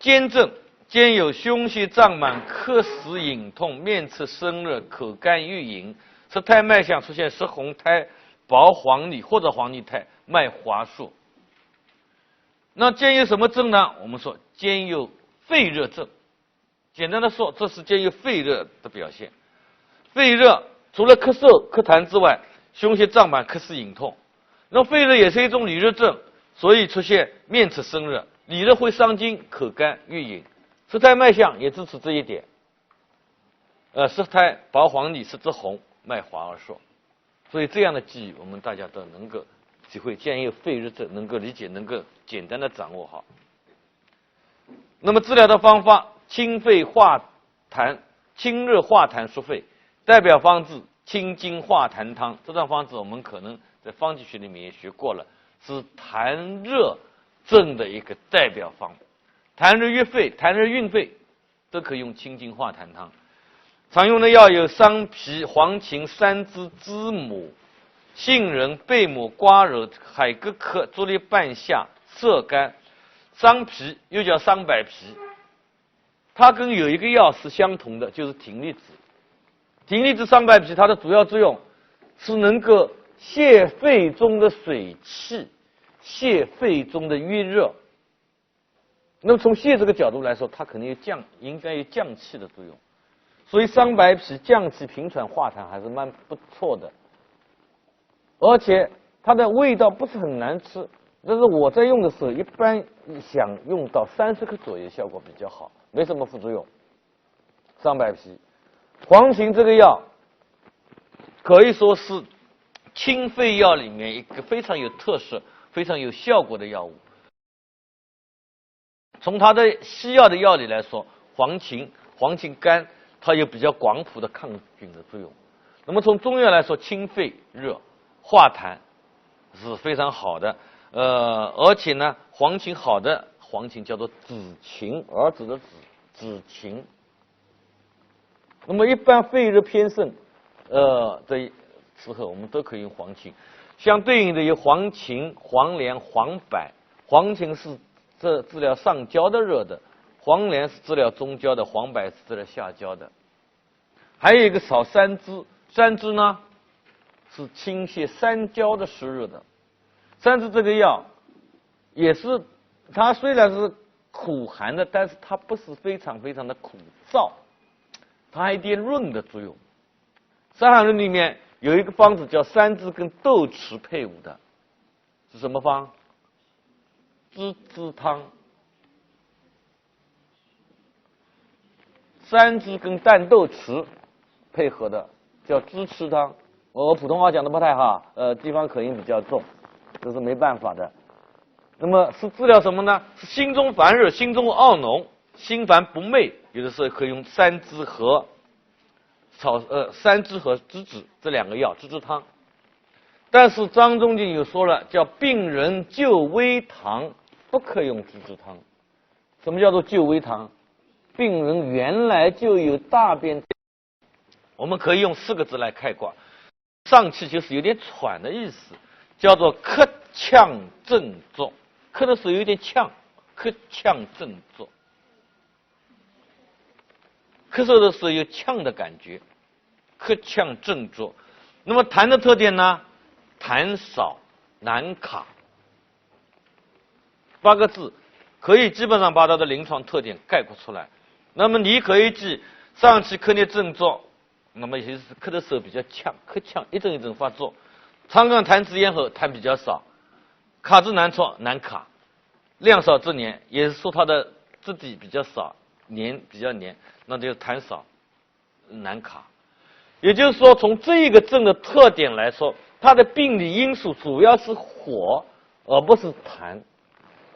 兼症，兼有胸胁胀满、咳死隐痛、面赤生热、口干欲饮，舌苔脉象出现湿红苔、薄黄腻或者黄腻苔、脉滑数。那兼有什么症呢？我们说兼有肺热症。简单的说，这是兼有肺热的表现。肺热除了咳嗽、咳痰之外，胸胁胀满、咳死隐痛。那肺热也是一种里热症，所以出现面赤生热，里热会伤津、口干欲饮。舌苔脉象也支持这一点。舌苔薄黄腻，舌质红，脉滑而数。所以这样的记忆，我们大家都能够体会，兼有肺热症，能够理解，能够简单的掌握好。那么治疗的方法，清肺化痰，清热化痰疏肺。代表方子清津化痰汤，这段方子我们可能在方剂学里面也学过了，是痰热症的一个代表方。痰热郁肺、痰热运肺都可以用清津化痰汤。常用的药有桑皮、黄芩、三栀、知母、杏仁、贝母、瓜蒌、海蛤科、猪梨半夏、色甘。桑皮又叫桑柏皮，它跟有一个药是相同的，就是葶苈子。葶苈子、桑柏皮，它的主要作用是能够泄肺中的水气，泄肺中的郁热。那么从泄这个角度来说，它肯定应该有降气的作用。所以桑柏皮降气平喘化痰还是蛮不错的，而且它的味道不是很难吃。但是我在用的时候，一般想用到30克左右，效果比较好，没什么副作用。桑柏皮。黄芩这个药可以说是清肺药里面一个非常有特色、非常有效果的药物。从它的西药的药理来说，黄芩苷它有比较广谱的抗菌的作用。那么从中药来说，清肺热、化痰是非常好的。而且呢，黄芩好的黄芩叫做子芩，儿子的子芩。那么一般肺热偏盛的时候，我们都可以用黄芩。相对应的有黄芩、黄连、黄柏。黄芩是治疗上焦的热的，黄连是治疗中焦的，黄柏是治疗下焦的。还有一个少三栀，三栀呢是清泻三焦的湿热的。三栀这个药也是，它虽然是苦寒的，但是它不是非常非常的苦燥。它还有一点润的作用。伤寒论里面有一个方子叫三栀跟豆豉配伍的，是什么方？栀枝汤。三栀跟淡豆豉配合的叫栀枝汤。我普通话讲的不太好，地方口音比较重，这是没办法的。那么是治疗什么呢？是心中烦热、心中懊恼、心烦不寐，有的时候可以用三栀和栀子这两个药栀枝汤。但是张仲景有说了，叫病人就微糖不可用栀枝汤。什么叫做就微糖？病人原来就有大便，我们可以用4个字来概括，上气就是有点喘的意思，叫做咳呛症作。咳的时候有点呛，咳呛症作。咳嗽的时候有呛的感觉，咳呛症作。那么痰的特点呢？痰少难卡。8个字可以基本上把它的临床特点概括出来。那么你可以记上气咳啮症状，那么也就是咳的时候比较呛，咳呛一阵一阵发作。肠杠痰滞咽后痰比较少，卡之难出难卡，量少之黏，也是说它的质地比较少，比较黏，那就是痰少难卡。也就是说，从这个症的特点来说，它的病理因素主要是火，而不是痰，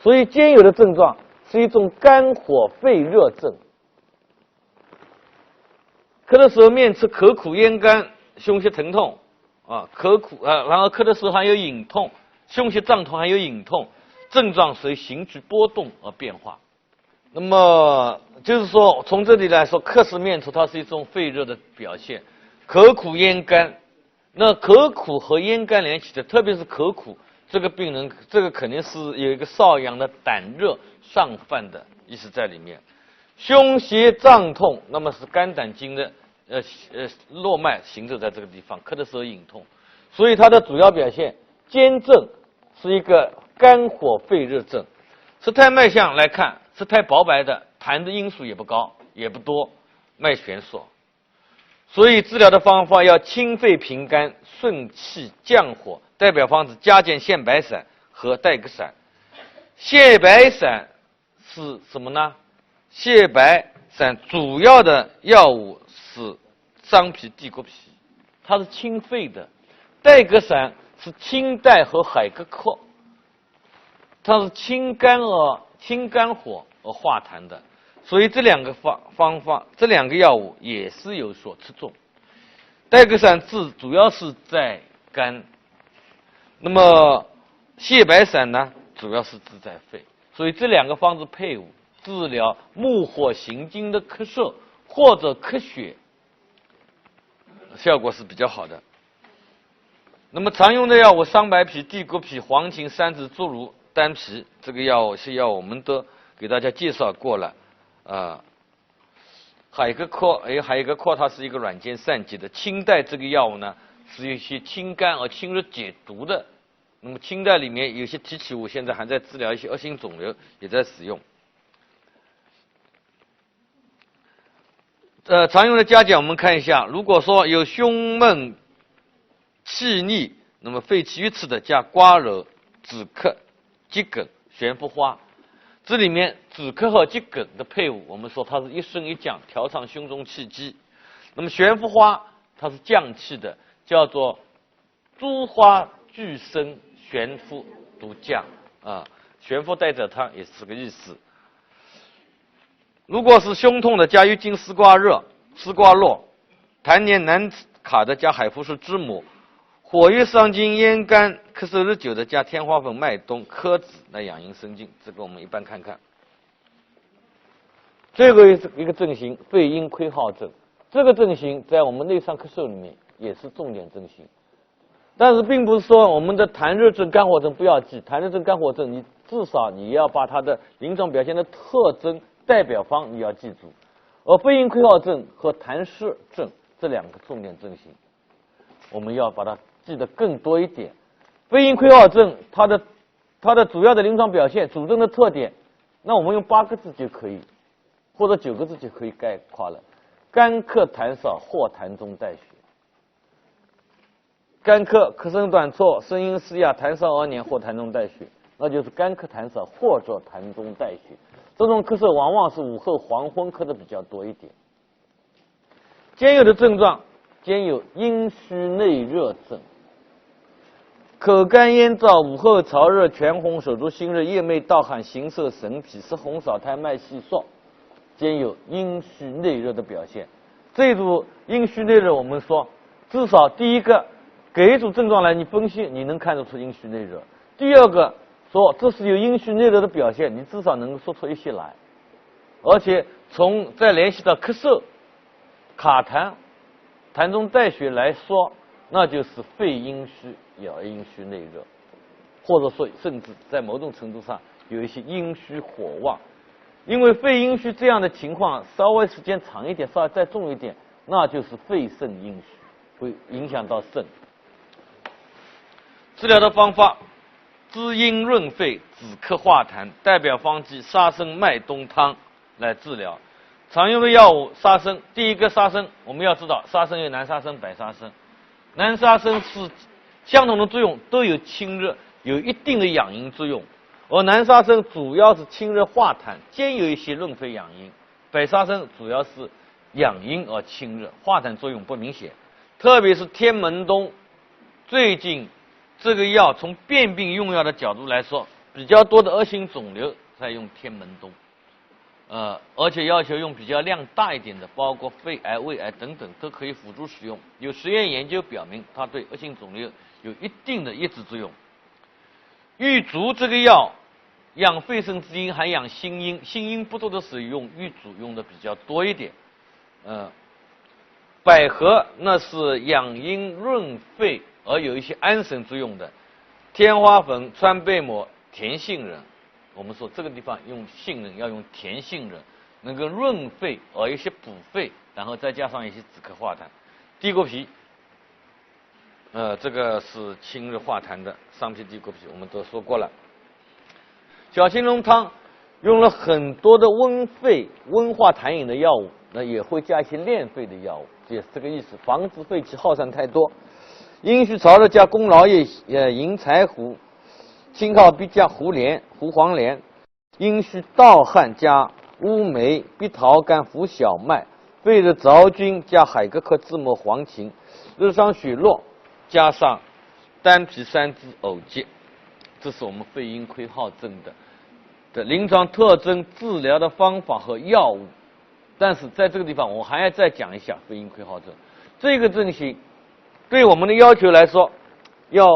所以兼有的症状是一种肝火肺热症。咳的时候面赤口苦咽干，胸胁疼痛口苦然后咳的时候还有隐痛，胸胁胀痛还有隐痛，症状随形局波动而变化。那么就是说，从这里来说，咳时面赤它是一种肺热的表现，口苦咽干。那口苦和咽干连起的，特别是口苦，这个病人这个肯定是有一个少阳的胆热上犯的意思在里面。胸胁胀痛，那么是肝胆经的络脉行走在这个地方，咳的时候隐痛，所以它的主要表现兼症是一个肝火肺热症。舌苔脉象来看，舌苔薄白的，痰的因素也不高也不多，脉弦索。所以治疗的方法要清肺平肝、顺气降火。代表方子加减线白散和带个散。泻白散是什么呢？泻白散主要的药物是桑皮、地沟皮，它是清肺的。带个散是清带和海蛤蔻，它是清肝火而化痰的。所以这两个方法，这两个药物也是有所侧重。带个散治主要是在肝，那么泻白散呢，主要是治在肺。所以这两个方子配伍，治疗木火行经的咳嗽或者咳血，效果是比较好的。那么常用的药物桑白皮、地沟皮、黄芩、山栀、猪如、丹皮，这个药是药我们都给大家介绍过了。海蛤蔻它是一个软坚散结的。清代这个药物呢，是一些清肝而清热解毒的。那么清代里面有些提取物现在还在治疗一些恶性肿瘤，也在使用。常用的加减我们看一下，如果说有胸闷、气逆，那么肺气郁刺的，加瓜蒌、止咳、桔梗、悬浮花。这里面止咳和桔梗的配伍，我们说它是一升一降，调畅胸中气机。那么悬浮花它是降气的，叫做诸花俱生，悬浮独降悬浮带着汤也是这个意思。如果是胸痛的，加郁金丝瓜络；痰黏难卡的，加海浮石知母；火郁伤津咽干咳嗽日久的，加天花粉、麦冬、柯子来养阴生津。这个我们一般看看。最后一个症型，肺阴亏耗症。这个症型在我们内伤咳嗽里面也是重点症型。但是并不是说我们的痰热症、肝火症不要记，痰热症、肝火症你至少你要把它的临床表现的特征、代表方你要记住。而肺阴亏耗症和痰湿症这两个重点症型，我们要把它记得更多一点。肺阴亏耗症它的主要的临床表现、主症的特点，那我们用8个字就可以，或者9个字就可以概括了：干咳痰少，或痰中带血。干咳，咳声短促，声音嘶哑，痰少而黏，或痰中带血，那就是干咳痰少或者痰中带血。这种咳嗽往往是午后黄昏咳的比较多一点。兼有的症状，兼有阴虚内热症，口干咽燥，午后潮热，全红，手足心热，夜寐盗汗，形色神疲，湿红少苔，脉细数，兼有阴虚内热的表现。这一组阴虚内热，我们说至少第一个给一组症状来你分析，你能看得出阴虚内热。第二个说这是有阴虚内热的表现，你至少能够说出一些来。而且再联系到咳嗽、卡痰、痰中带血来说，那就是肺阴虚也要阴虚内热，或者说甚至在某种程度上有一些阴虚火旺。因为肺阴虚这样的情况稍微时间长一点，稍微再重一点，那就是肺肾阴虚，会影响到肾。治疗的方法：滋阴润肺、止咳化痰，代表方剂沙参麦冬汤来治疗。常用的药物沙参，第一个沙参我们要知道，沙参有南沙参、北沙参。南沙参是相同的作用，都有清热，有一定的养阴作用。而南沙参主要是清热化痰，兼有一些润肺养阴；北沙参主要是养阴而清热，化痰作用不明显。特别是天门冬，最近这个药从变病用药的角度来说，比较多的恶性肿瘤在用天门冬，而且要求用比较量大一点的，包括肺癌、胃癌等等都可以辅助使用。有实验研究表明，它对恶性肿瘤有一定的抑制作用。玉竹这个药养肺肾之阴，还养心阴，心阴不足的时候用玉竹用的比较多一点。百合那是养阴润肺而有一些安神作用的。天花粉、川贝母、甜杏仁我们说这个地方用杏仁要用甜杏仁，能够润肺而一些补肺，然后再加上一些止咳化痰。地沟皮，这个是清热化痰的桑皮地沟皮，我们都说过了。小青龙汤用了很多的温肺、温化痰饮的药物，那也会加一些练肺的药物，也是这个意思，防止肺气耗散太多。阴虚潮热加宫劳叶、银柴胡，青靠必加胡连、胡黄连。阴虚盗汗加乌梅、碧桃干、浮小麦。肺热凿菌加海蛤科制末黄芩。热伤血络加上丹皮三支藕芥。这是我们肺阴亏耗症的临床特征、治疗的方法和药物。但是在这个地方，我还要再讲一下肺阴亏耗症这个症型。对我们的要求来说，要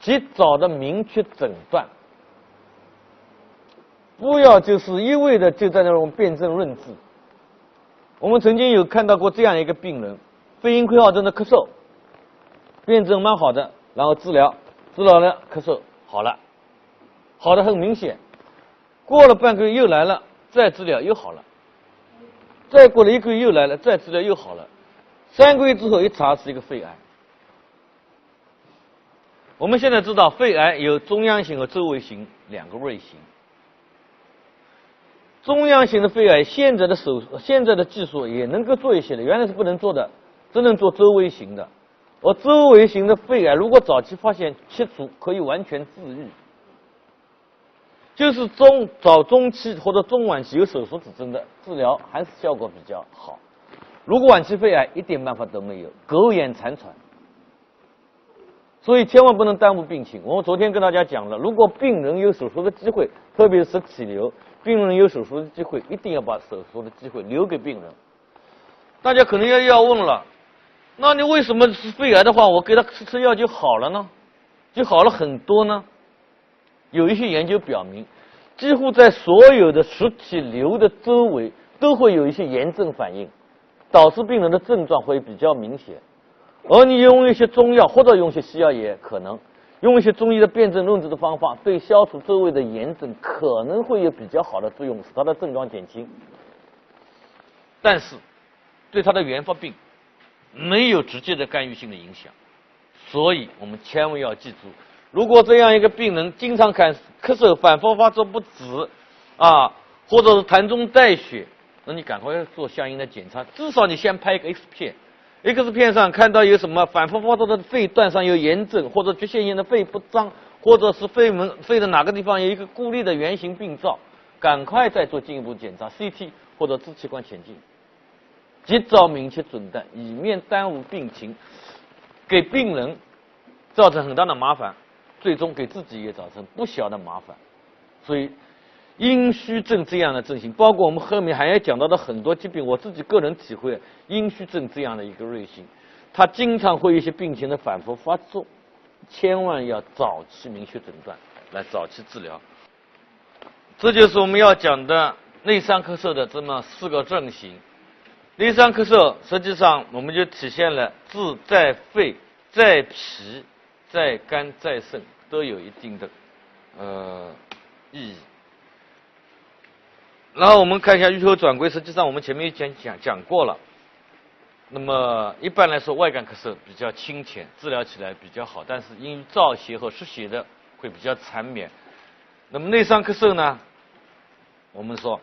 及早的明确诊断，不要就是一味的就在那种辨证论治。我们曾经有看到过这样一个病人，肺阴亏耗症的咳嗽，辨证蛮好的，然后治疗了咳嗽好了，好的很明显。过了半个月又来了，再治疗又好了，再过了1个月又来了，再治疗又好了。3个月之后一查是一个肺癌。我们现在知道肺癌有中央型和周围型2个类型。中央型的肺癌现在的技术也能够做一些的，原来是不能做的，只能做周围型的。而周围型的肺癌如果早期发现切除，可以完全治愈。就是早中期或者中晚期有手术指征的治疗还是效果比较好。如果晚期肺癌一点办法都没有，苟延残喘。所以千万不能耽误病情。我们昨天跟大家讲了，如果病人有手术的机会，特别是体瘤，病人有手术的机会，一定要把手术的机会留给病人。大家可能要问了，那你为什么是肺癌的话，我给他吃药就好了呢？就好了很多呢？有一些研究表明，几乎在所有的实体瘤的周围都会有一些炎症反应，导致病人的症状会比较明显。而你用一些中药或者用一些西药也可能，用一些中医的辨证论治的方法，对消除周围的炎症可能会有比较好的作用，使它的症状减轻。但是对它的原发病没有直接的干预性的影响。所以我们千万要记住，如果这样一个病人经常咳嗽反复发作不止或者是痰中带血，那你赶快做相应的检查，至少你先拍一个 X 片，X 片上看到有什么反复发作的肺段上有炎症，或者局限性的肺不张，或者是肺的哪个地方有一个孤立的圆形病灶，赶快再做进一步检查 CT 或者支气管前镜，及早明确诊断，以免耽误病情，给病人造成很大的麻烦，最终给自己也造成不小的麻烦。所以阴虚症这样的症型，包括我们后面还要讲到的很多疾病，我自己个人体会，阴虚症这样的一个类型，它经常会有一些病情的反复发作，千万要早期明确诊断，来早期治疗。这就是我们要讲的内伤咳嗽的这么4个症型。内伤咳嗽实际上我们就体现了治在肺、在脾、在肝、在肾都有一定的意义。然后我们看一下预后转归，实际上我们前面讲过了。那么一般来说，外感咳嗽比较清浅，治疗起来比较好，但是因为燥邪和湿邪的会比较缠绵。那么内伤咳嗽呢，我们说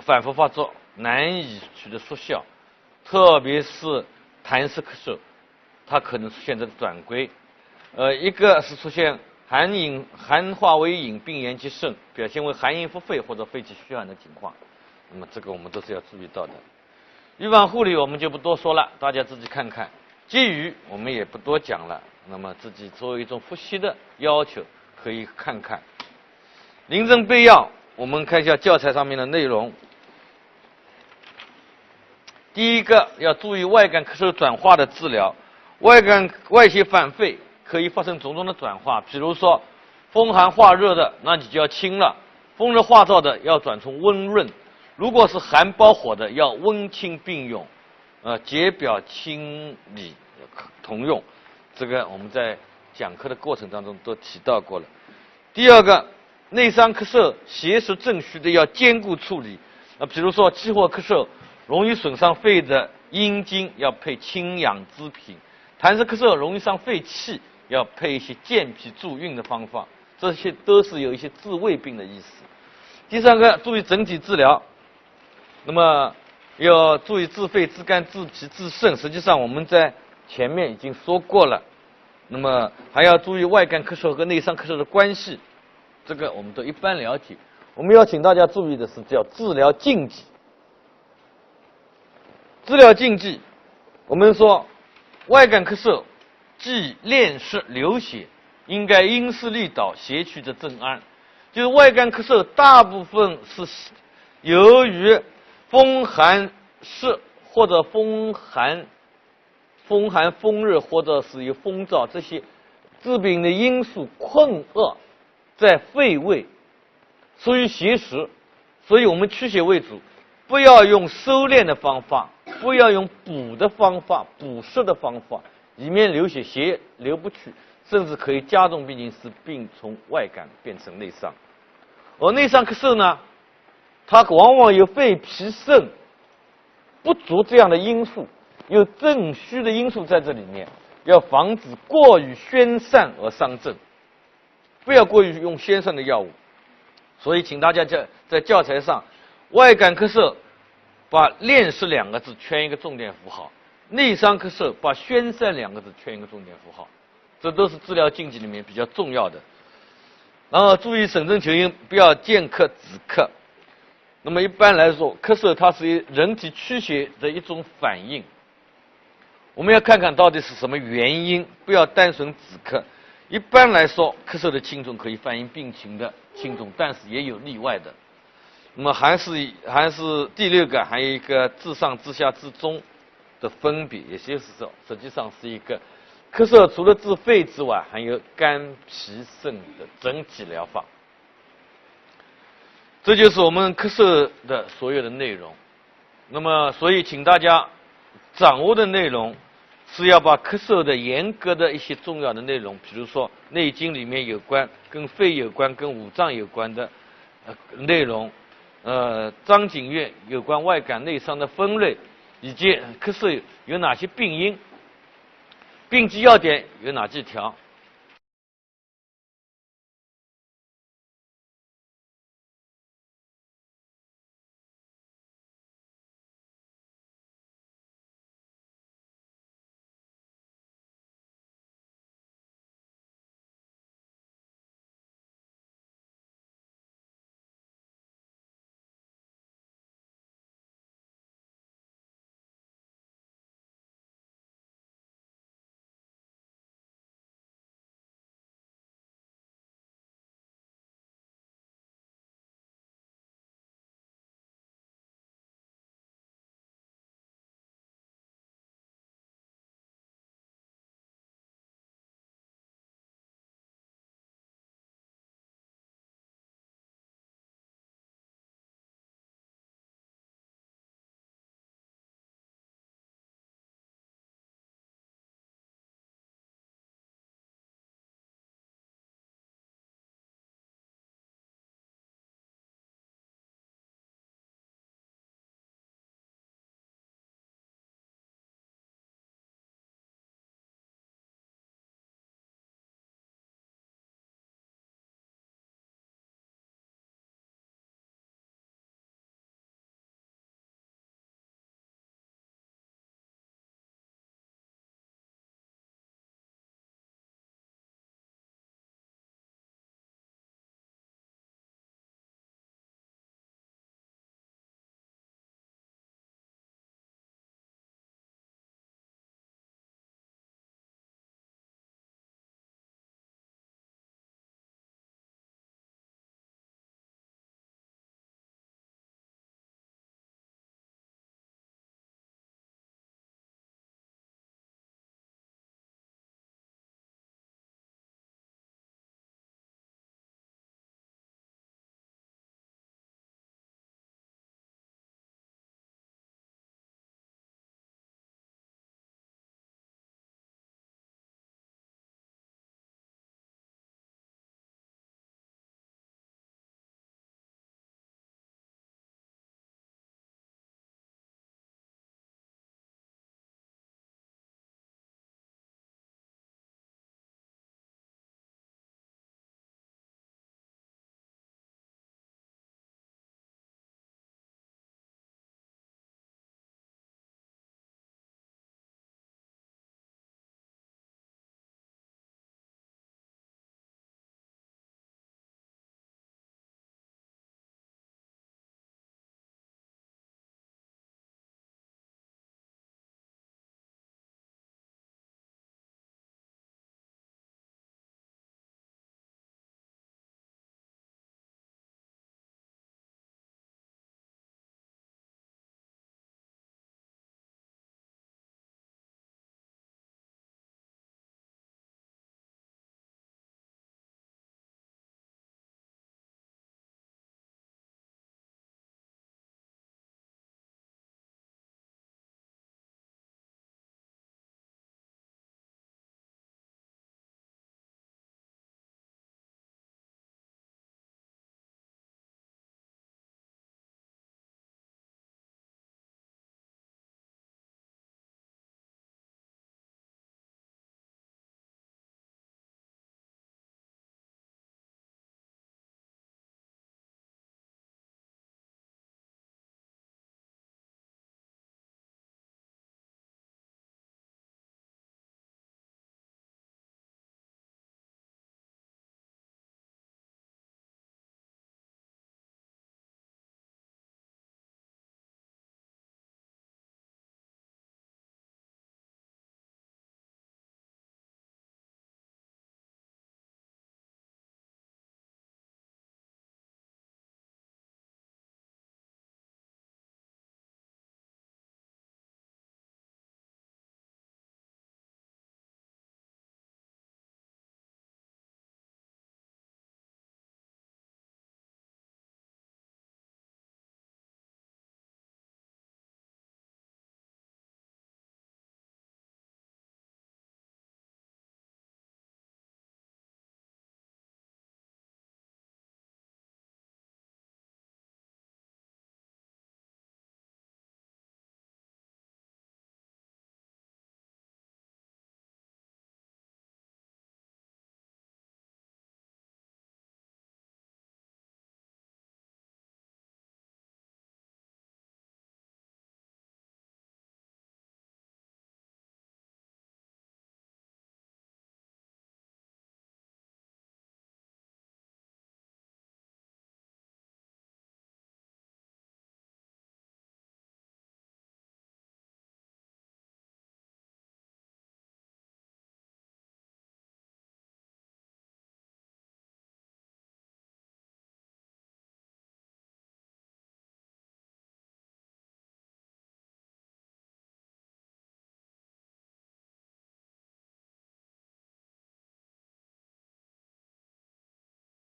反复发作，难以取得速效，特别是痰湿咳嗽，它可能出现这个转归。一个是出现寒化为饮，并沿其肾，表现为寒饮腹肺或者肺气虚寒的情况。那么这个我们都是要注意到的。预防护理我们就不多说了，大家自己看看。基于我们也不多讲了，那么自己作为一种复习的要求，可以看看。临证备要，我们看一下教材上面的内容。第一个要注意外感咳嗽转化的治疗，外邪反肺可以发生种种的转化，比如说风寒化热的，那你就要清了；风热化燥的要转成温润；如果是寒包火的，要温清并用，解表清理同用。这个我们在讲课的过程当中都提到过了。第二个，内伤咳嗽邪实正虚的要兼顾处理。比如说气或咳嗽容易损伤肺的阴经，要配清养滋品；痰湿咳嗽容易伤肺气，要配一些健脾助运的方法。这些都是有一些治胃病的意思。第三个，注意整体治疗。那么要注意治肺、治肝、治脾、治肾。实际上我们在前面已经说过了。那么还要注意外感咳嗽和内伤咳嗽的关系，这个我们都一般了解。我们要请大家注意的是叫治疗禁忌。治疗禁忌，我们说外感咳嗽忌恋湿流血，应该因势利导，邪去则正安。就是外感咳嗽大部分是由于风寒湿或者风寒、风热或者是有风燥这些致病的因素困厄在肺胃，属于邪实，所以我们驱邪为主，不要用收敛的方法，不要用补的方法、补湿的方法，以免流血，血流不去，甚至可以加重病情，使病从外感变成内伤。而内伤咳嗽呢，它往往有肺脾肾不足这样的因素，有正虚的因素在这里面，要防止过于宣散而伤正，不要过于用宣散的药物。所以请大家在教材上，外感咳嗽把恋湿两个字圈一个重点符号，内伤咳嗽把宣散两个字圈一个重点符号，这都是治疗禁忌里面比较重要的。然后注意审症求因，不要见咳止咳。那么一般来说，咳嗽它是人体驱邪的一种反应，我们要看看到底是什么原因，不要单纯止咳。一般来说，咳嗽的轻重可以反映病情的轻重，但是也有例外的。那么还是第六个，还有一个治上、治下、治中的分别，也就是说，实际上是一个咳嗽除了治肺之外，还有肝、脾、肾的整体疗法。这就是我们咳嗽的所有的内容。那么，所以请大家掌握的内容是要把咳嗽的严格的一些重要的内容，比如说《内经》里面有关跟肺有关、跟五脏有关的内容，张景岳有关外感内伤的分类，以及咳嗽有哪些病因，病机要点有哪几条，